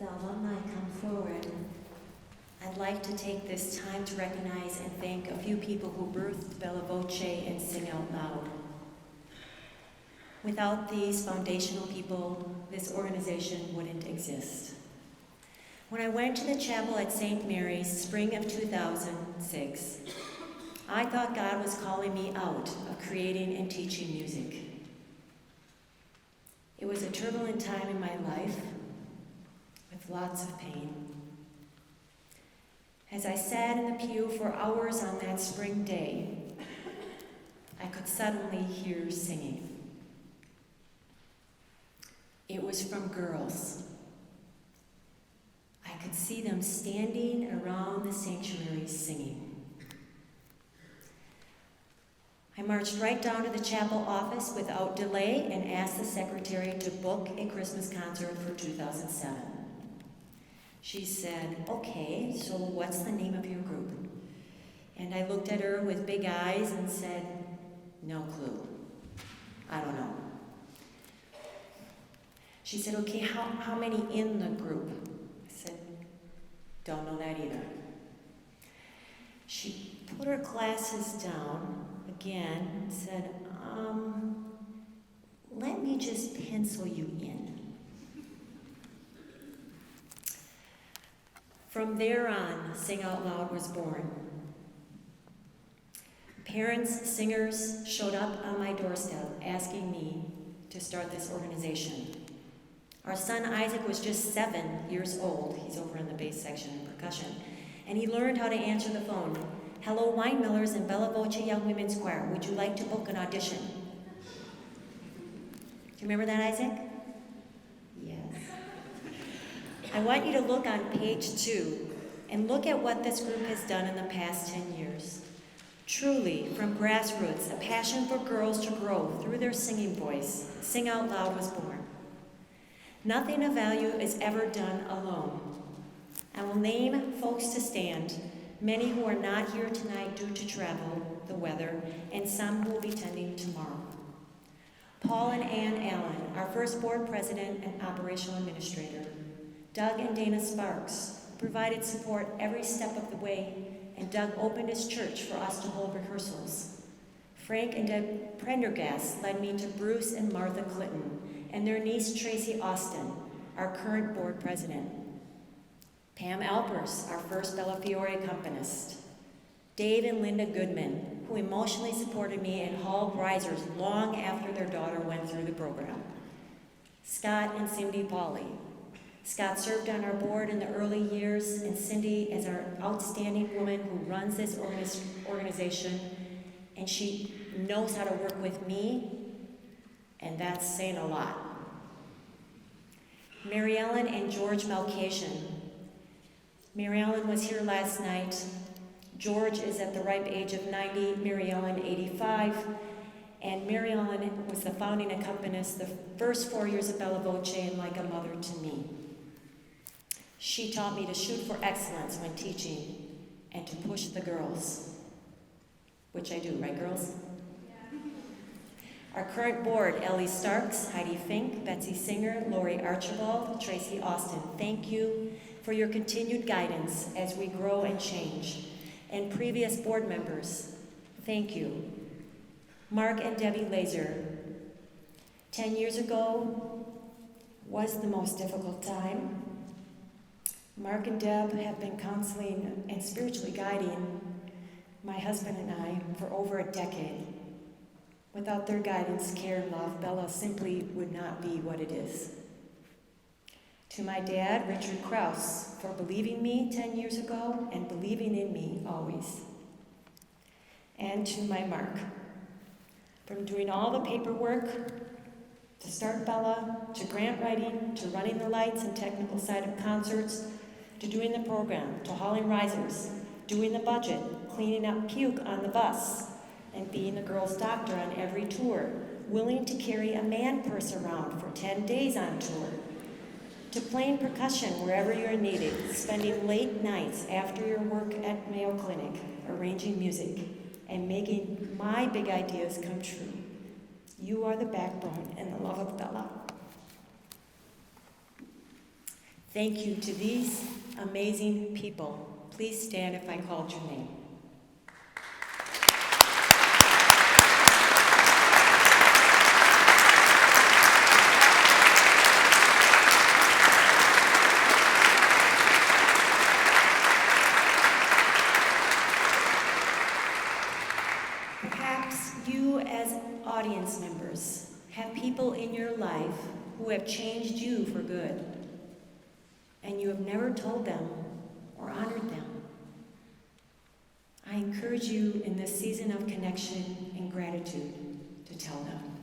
the alumni come forward, I'd like to take this time to recognize and thank a few people who birthed Bella Voce and Sing Out Loud. Without these foundational people, this organization wouldn't exist. When I went to the chapel at St. Mary's, spring of 2006, I thought God was calling me out of creating and teaching music. It was a turbulent time in my life with lots of pain. As I sat in the pew for hours on that spring day, I could suddenly hear singing. It was from girls. I could see them standing around the sanctuary singing. I marched right down to the chapel office without delay and asked the secretary to book a Christmas concert for 2007. She said, "Okay, so what's the name of your group?" And I looked at her with big eyes and said, "No clue. I don't know." She said, "Okay, how many in the group?" I said, "Don't know that either." She put her glasses down again and said, "Let me just pencil you in." From there on, Sing Out Loud was born. Parents, singers showed up on my doorstep asking me to start this organization. Our son Isaac was just 7 years old. He's over in the bass section in percussion. And he learned how to answer the phone. "Hello, Wine Millers and Bella Voce Young Women's Choir. Would you like to book an audition?" Do you remember that, Isaac? Yes. I want you to look on page 2 and look at what this group has done in the past 10 years. Truly, from grassroots, a passion for girls to grow through their singing voice, Sing Out Loud was born. Nothing of value is ever done alone. I will name folks to stand, many who are not here tonight due to travel, the weather, and some who will be attending tomorrow. Paul and Ann Allen, our first board president and operational administrator. Doug and Dana Sparks provided support every step of the way, and Doug opened his church for us to hold rehearsals. Frank and Deb Prendergast led me to Bruce and Martha Clinton, and their niece Tracy Austin, our current board president. Pam Alpers, our first Bella Fiore accompanist. Dave and Linda Goodman, who emotionally supported me and hauled risers long after their daughter went through the program. Scott and Cindy Pauley. Scott served on our board in the early years, and Cindy is our outstanding woman who runs this organization, and she knows how to work with me, and that's saying a lot. Mary Ellen and George Malcation. Mary Ellen was here last night. George is at the ripe age of 90, Mary Ellen 85, and Mary Ellen was the founding accompanist the first 4 years of Bella Voce and like a mother to me. She taught me to shoot for excellence when teaching and to push the girls, which I do, right girls? Yeah. Our current board, Ellie Starks, Heidi Fink, Betsy Singer, Lori Archibald, Tracy Austin, thank you for your continued guidance as we grow and change. And previous board members, thank you. Mark and Debbie Laser. 10 years ago was the most difficult time. Mark and Deb have been counseling and spiritually guiding my husband and I for over a decade. Without their guidance, care, and love, Bella simply would not be what it is. To my dad, Richard Krause, for believing me 10 years ago and believing in me always. And to my Mark, from doing all the paperwork to start Bella, to grant writing, to running the lights and technical side of concerts, to doing the program, to hauling risers, doing the budget, cleaning up puke on the bus, and being the girls' doctor on every tour, willing to carry a man purse around for 10 days on tour, to playing percussion wherever you're needed, spending late nights after your work at Mayo Clinic, arranging music, and making my big ideas come true. You are the backbone and the love of Bella. Thank you to these amazing people. Please stand if I called your name. Perhaps you as audience members have people in your life who have changed you for good, and you have never told them or honored them. I encourage you in this season of connection and gratitude to tell them.